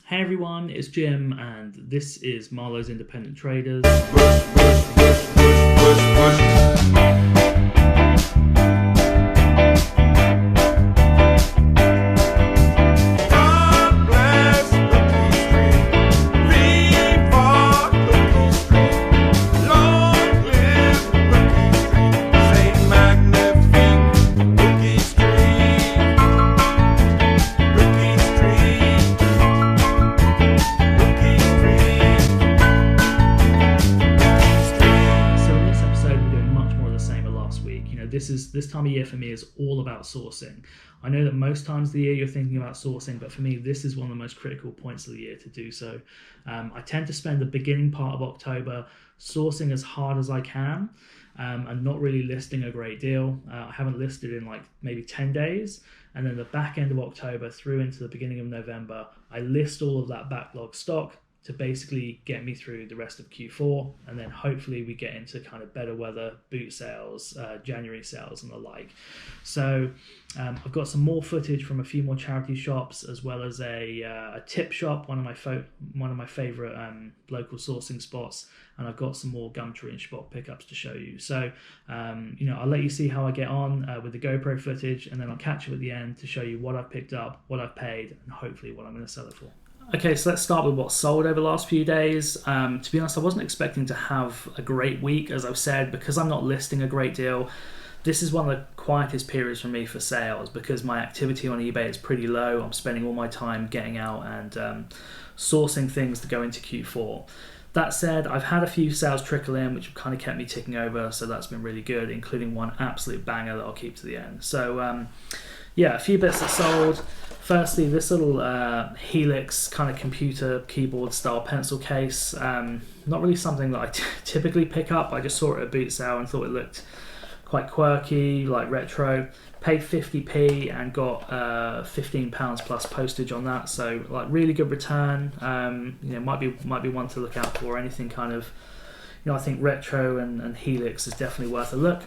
Hey everyone, it's Jim and this is Marlowe's Independent Traders. This time of year for me is all about sourcing. I know that most times of the year you're thinking about sourcing, but for me, this is one of the most critical points of the year to do so. I tend to spend the beginning part of October sourcing as hard as I can and not really listing a great deal. I haven't listed in like maybe 10 days. And then the back end of October through into the beginning of November, I list all of that backlog stock to basically get me through the rest of Q4, and then hopefully we get into kind of better weather boot sales, January sales and the like. So I've got some more footage from a few more charity shops, as well as a tip shop, one of my favorite local sourcing spots, and I've got some more Gumtree and Spot pickups to show you. So I'll let you see how I get on with the GoPro footage, and then I'll catch you at the end to show you what I've picked up, what I've paid, and hopefully what I'm going to sell it for. Okay, so let's start with what's sold over the last few days. To be honest, I wasn't expecting to have a great week, as I've said, because I'm not listing a great deal. This is one of the quietest periods for me for sales because my activity on eBay is pretty low. I'm spending all my time getting out and sourcing things to go into Q4. That said, I've had a few sales trickle in, which have kind of kept me ticking over, so that's been really good, including one absolute banger that I'll keep to the end. So, a few bits that sold. Firstly, this little Helix kind of computer keyboard style pencil case. Not really something that I typically pick up. I just saw it at a boot sale and thought it looked quite quirky, like retro. Paid 50p and got £15 plus postage on that. So like really good return. Might be one to look out for. Anything kind of, I think retro and Helix is definitely worth a look.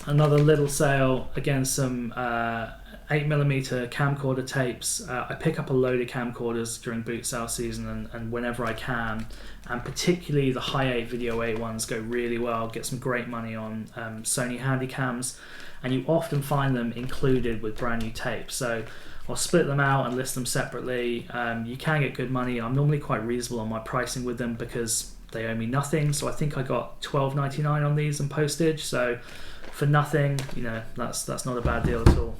Another little sale, again, some 8mm camcorder tapes. I pick up a load of camcorders during boot sale season and whenever I can, and particularly the high 8 Video 8 ones go really well. Get some great money on Sony Handycams, and you often find them included with brand new tapes. So I'll split them out and list them separately. You can get good money. I'm normally quite reasonable on my pricing with them because they owe me nothing. So I think I got $12.99 on these and postage. So for nothing, that's not a bad deal at all.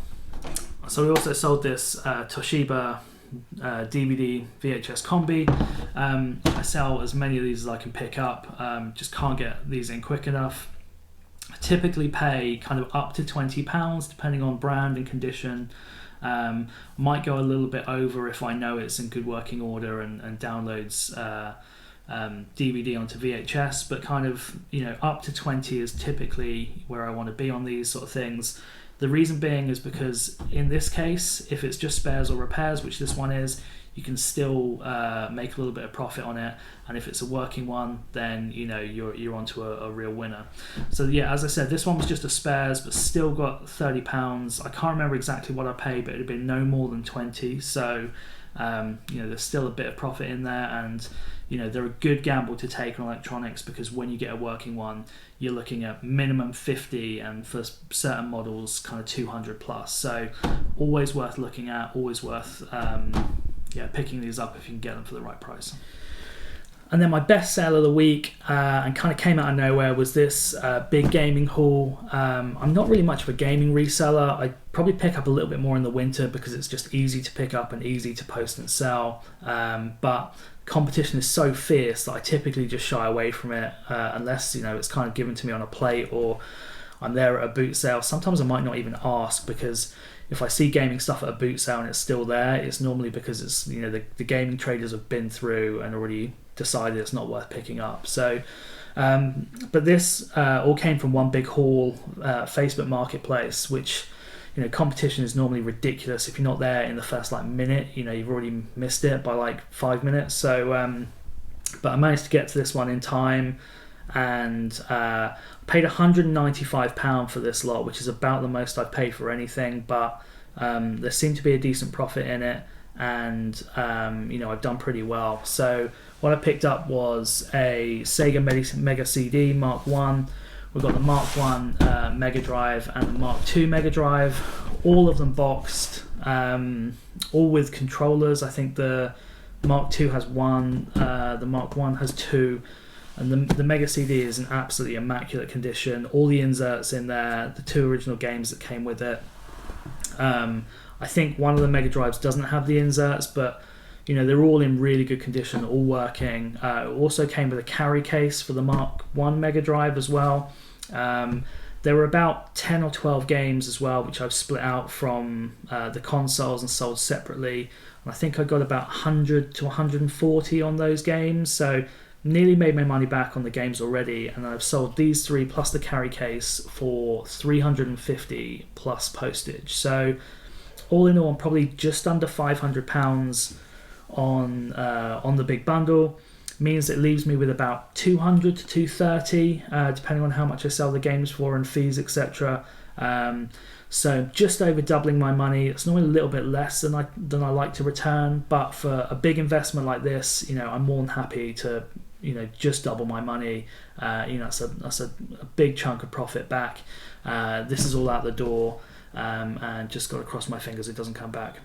So we also sold this Toshiba DVD VHS combi. I sell as many of these as I can pick up. Just can't get these in quick enough. I typically pay kind of up to £20 depending on brand and condition. Might go a little bit over if I know it's in good working order and downloads DVD onto VHS, but kind of up to 20 is typically where I want to be on these sort of things. The reason being is because in this case, if it's just spares or repairs, which this one is, you can still make a little bit of profit on it, and if it's a working one, then you're onto a real winner. So yeah, as I said, this one was just a spares, but still got £30. I can't remember exactly what I paid, but it had been no more than 20. So there's still a bit of profit in there, and they're a good gamble to take on electronics because when you get a working one, you're looking at minimum 50 and for certain models kind of 200 plus. So always worth looking at, always worth picking these up if you can get them for the right price. And then my best sale of the week, and kind of came out of nowhere, was this big gaming haul. I'm not really much of a gaming reseller. I probably pick up a little bit more in the winter because it's just easy to pick up and easy to post and sell. But competition is so fierce that I typically just shy away from it unless it's kind of given to me on a plate or I'm there at a boot sale. Sometimes I might not even ask, because if I see gaming stuff at a boot sale and it's still there, it's normally because it's the gaming traders have been through and already decided it's not worth picking up. So but this all came from one big haul, Facebook Marketplace, which competition is normally ridiculous. If you're not there in the first minute, you've already missed it by 5 minutes. So but I managed to get to this one in time, and paid £195 for this lot, which is about the most I've paid for anything, but there seemed to be a decent profit in it. and I've done pretty well. So what I picked up was a Sega Mega CD Mark 1. We've got the Mark 1 Mega Drive and the Mark 2 Mega Drive, all of them boxed, all with controllers. I think the Mark 2 has one, the Mark 1 has two, and the Mega CD is in absolutely immaculate condition. All the inserts in there, the two original games that came with it. I think one of the Mega Drives doesn't have the inserts, but they're all in really good condition, all working. It also came with a carry case for the Mark 1 Mega Drive as well. There were about 10 or 12 games as well, which I've split out from the consoles and sold separately. And I think I got about 100 to 140 on those games, so nearly made my money back on the games already. And I've sold these three plus the carry case for $350 plus postage. So all in all, I'm probably just under £500 on the big bundle. Means it leaves me with about 200 to 230, depending on how much I sell the games for and fees, etc. So just over doubling my money. It's normally a little bit less than I like to return, but for a big investment like this, I'm more than happy to just double my money. That's a big chunk of profit back. This is all out the door, and just got to cross my fingers it doesn't come back.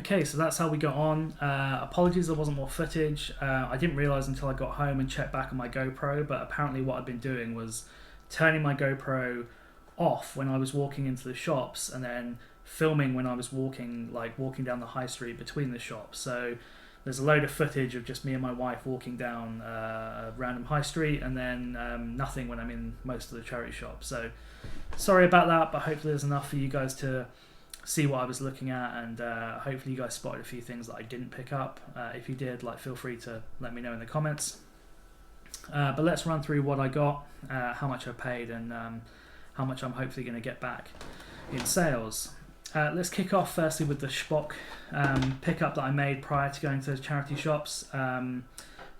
Okay, so that's how we got on. Apologies there wasn't more footage. I didn't realise until I got home and checked back on my GoPro, but apparently what I'd been doing was turning my GoPro off when I was walking into the shops and then filming when I was walking down the high street between the shops. So there's a load of footage of just me and my wife walking down a random high street, and then nothing when I'm in most of the charity shops. So sorry about that, but hopefully there's enough for you guys to see what I was looking at, and hopefully you guys spotted a few things that I didn't pick up. If you did, feel free to let me know in the comments. But let's run through what I got, how much I paid, and how much I'm hopefully going to get back in sales. Let's kick off firstly with the Spock pickup that I made prior to going to the charity shops.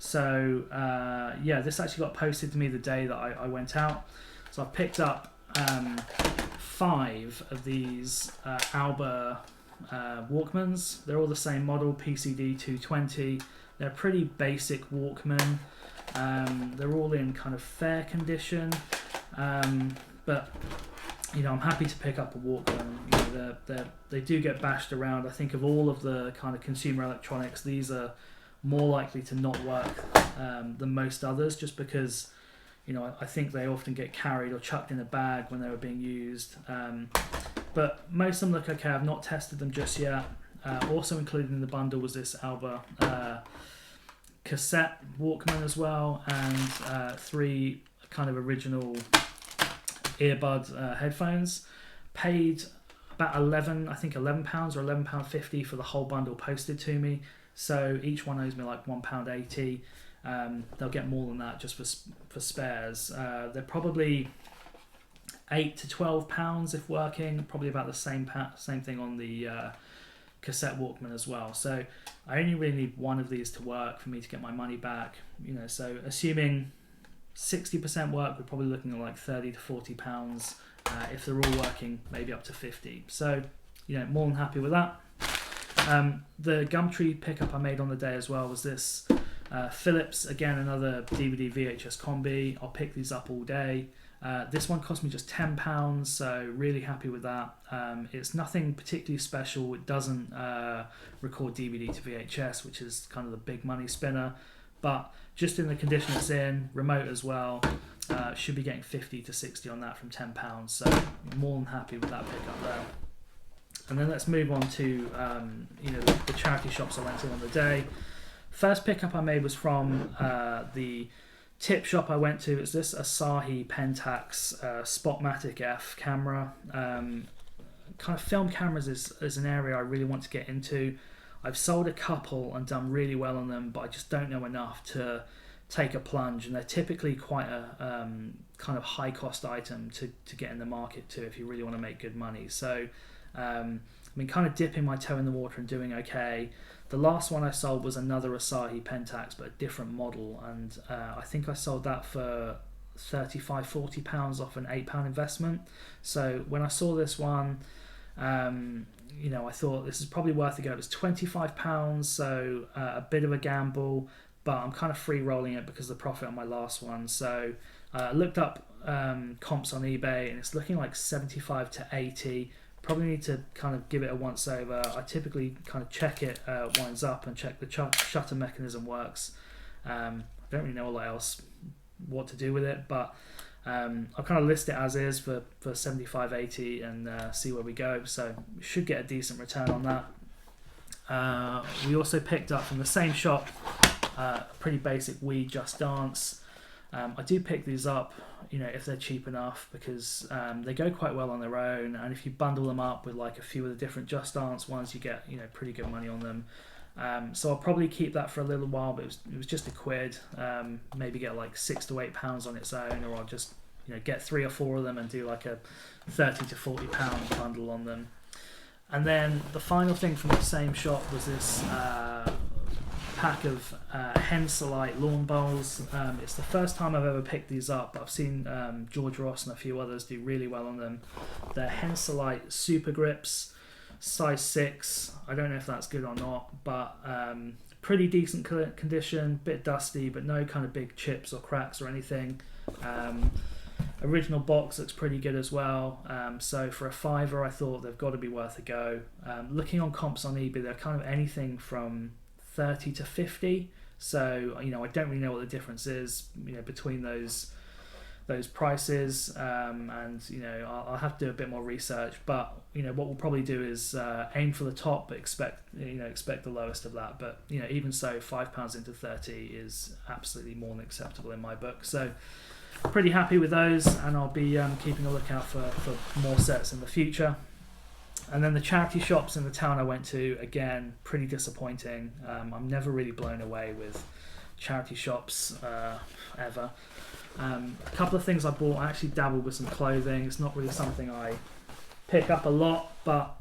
This actually got posted to me the day that I went out. So I picked up 5 of these Alba Walkmans. They're all the same model, PCD 220. They're pretty basic Walkman. They're all in kind of fair condition, but I'm happy to pick up a Walkman. They do get bashed around. I think of all of the kind of consumer electronics, these are more likely to not work than most others, just because I think they often get carried or chucked in a bag when they were being used. But most of them look okay. I've not tested them just yet. Also included in the bundle was this Alba cassette Walkman as well, and 3 kind of original earbud headphones. Paid about £11 or £11.50 for the whole bundle posted to me. So each one owes me like £1.80. They'll get more than that just for spares. They're probably £8 to £12 if working. Probably about the same thing on the cassette Walkman as well. So I only really need one of these to work for me to get my money back. So assuming 60% work, we're probably looking at like £30 to £40. If they're all working, maybe up to 50. So more than happy with that. The Gumtree pickup I made on the day as well was this Philips, again another DVD VHS combi. I'll pick these up all day. This one cost me just £10, so really happy with that. It's nothing particularly special. It doesn't record DVD to VHS, which is kind of the big money spinner, but just in the condition it's in, remote as well, should be getting 50 to 60 on that from £10, so more than happy with that pickup there. And then let's move on to the charity shops I went to on the day. First pickup I made was from the tip shop I went to. It's this Asahi Pentax Spotmatic F camera. Kind of film cameras is an area I really want to get into. I've sold a couple and done really well on them, but I just don't know enough to take a plunge, and they're typically quite a kind of high cost item to get in the market too if you really want to make good money. So I've been kind of dipping my toe in the water and doing okay. The last one I sold was another Asahi Pentax, but a different model, and I think I sold that for £35-40 off an £8 investment. So when I saw this one, I thought this is probably worth a go. It was £25, so a bit of a gamble, but I'm kind of free rolling it because of the profit on my last one. So I looked up comps on eBay, and it's looking like 75 to 80. Probably need to kind of give it a once over. I typically kind of check it winds up and check the shutter mechanism works. I don't really know what to do with it, but I'll kind of list it as is for 75, 80 and see where we go. So we should get a decent return on that. We also picked up from the same shop a pretty basic Wii Just Dance. I do pick these up, if they're cheap enough, because they go quite well on their own, and if you bundle them up with like a few of the different Just Dance ones, you get pretty good money on them. So I'll probably keep that for a little while, but it was just £1. Maybe get like £6 to £8 on its own, or I'll just get 3 or 4 of them and do like a £30 to £40 bundle on them. And then the final thing from the same shop was this pack of Henselite lawn bowls. It's the first time I've ever picked these up, but I've seen George Ross and a few others do really well on them. They're Henselite Super Grips, size 6. I don't know if that's good or not, but pretty decent condition, bit dusty, but no kind of big chips or cracks or anything. Original box looks pretty good as well. So for a $5, I thought they've got to be worth a go. Looking on comps on eBay, they're kind of anything from 30 to 50. So I don't really know what the difference is, between those prices, and I'll have to do a bit more research. But what we'll probably do is aim for the top, but expect the lowest of that. But even so, £5 into 30 is absolutely more than acceptable in my book. So pretty happy with those, and I'll be keeping a lookout for more sets in the future. And then the charity shops in the town I went to, again, pretty disappointing. I'm never really blown away with charity shops ever. A couple of things I bought. I actually dabbled with some clothing. It's not really something I pick up a lot, but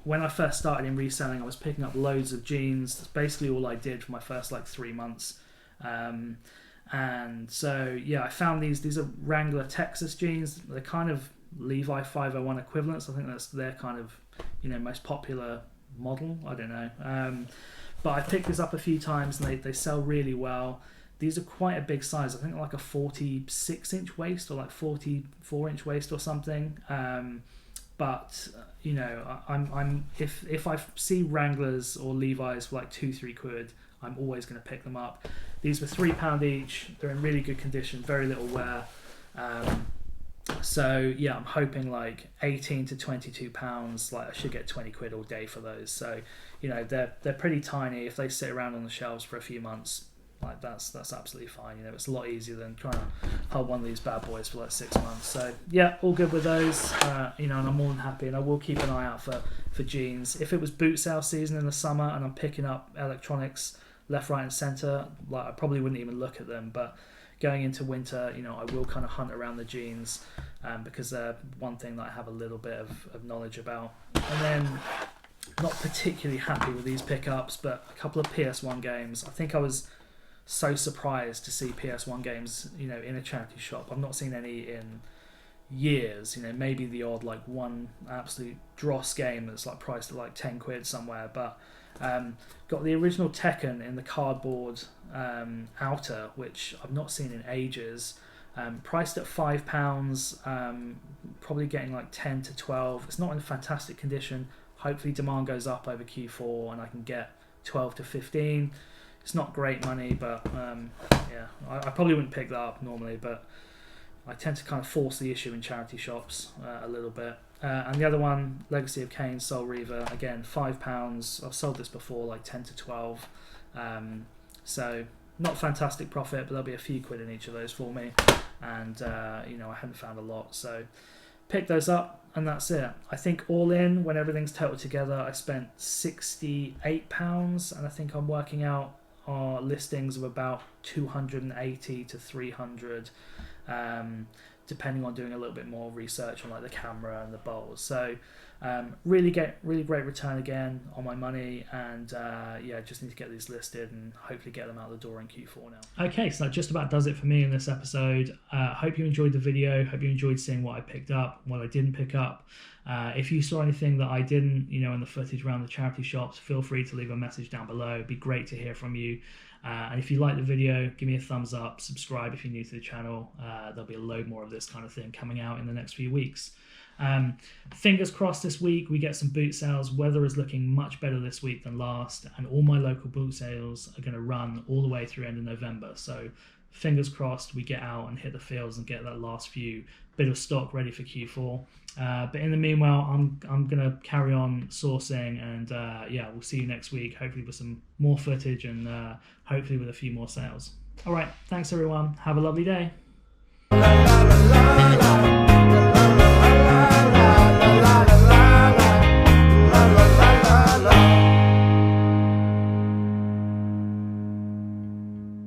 when I first started in reselling, I was picking up loads of jeans. That's basically all I did for my first 3 months. And so I found these are Wrangler Texas jeans. They're kind of Levi 501 equivalents. I think that's their kind of most popular model. I don't know, but I picked this up a few times, and they sell really well. These are quite a big size. I think like a 46-inch waist, or like 44-inch waist or something. But I'm if I see Wranglers or Levi's for like £2-3, I'm always going to pick them up. These were £3 each. They're in really good condition, very little wear. So I'm hoping like £18 to £22. Like I should get £20 all day for those. So they're pretty tiny. If they sit around on the shelves for a few months, like that's absolutely fine. It's a lot easier than trying to hold one of these bad boys for like 6 months. So all good with those. And I'm more than happy, and I will keep an eye out for jeans. If it was boot sale season in the summer and I'm picking up electronics left, right, and centre, like I probably wouldn't even look at them. But going into winter, I will kind of hunt around the jeans, because they're one thing that I have a little bit of knowledge about. And then, not particularly happy with these pickups, but a couple of PS1 games. I think I was so surprised to see PS1 games, in a charity shop. I've not seen any in years. Maybe the odd like one absolute dross game that's like priced at like £10 somewhere, but got the original Tekken in the cardboard outer, which I've not seen in ages. Priced at £5, probably getting like 10 to 12. It's not in fantastic condition. Hopefully demand goes up over Q4 and I can get 12 to 15. It's not great money, but I probably wouldn't pick that up normally, but I tend to kind of force the issue in charity shops a little bit. And the other one, Legacy of Kain, Soul Reaver, again, £5. I've sold this before, like 10 to 12. So not fantastic profit, but there'll be a few quid in each of those for me. And, I hadn't found a lot. So pick those up, and that's it. I think all in, when everything's totaled together, I spent £68, and I think I'm working out our listings of about 280 to 300, depending on doing a little bit more research on like the camera and the bowls. So really great return again on my money, and just need to get these listed and hopefully get them out the door in Q4 now. Okay, so that just about does it for me in this episode. Hope you enjoyed the video. Hope you enjoyed seeing what I picked up, what I didn't pick up. If you saw anything that I didn't, in the footage around the charity shops, feel free to leave a message down below. It'd be great to hear from you. And if you like the video, give me a thumbs up, subscribe if you're new to the channel. There'll be a load more of this kind of thing coming out in the next few weeks. Fingers crossed this week we get some boot sales. Weather is looking much better this week than last, and all my local boot sales are going to run all the way through end of November. So fingers crossed we get out and hit the fields and get that last few bit of stock ready for Q4. But in the meanwhile, I'm going to carry on sourcing, and we'll see you next week, hopefully with some more footage and hopefully with a few more sales. All right, thanks everyone. Have a lovely day. La, la, la, la, la.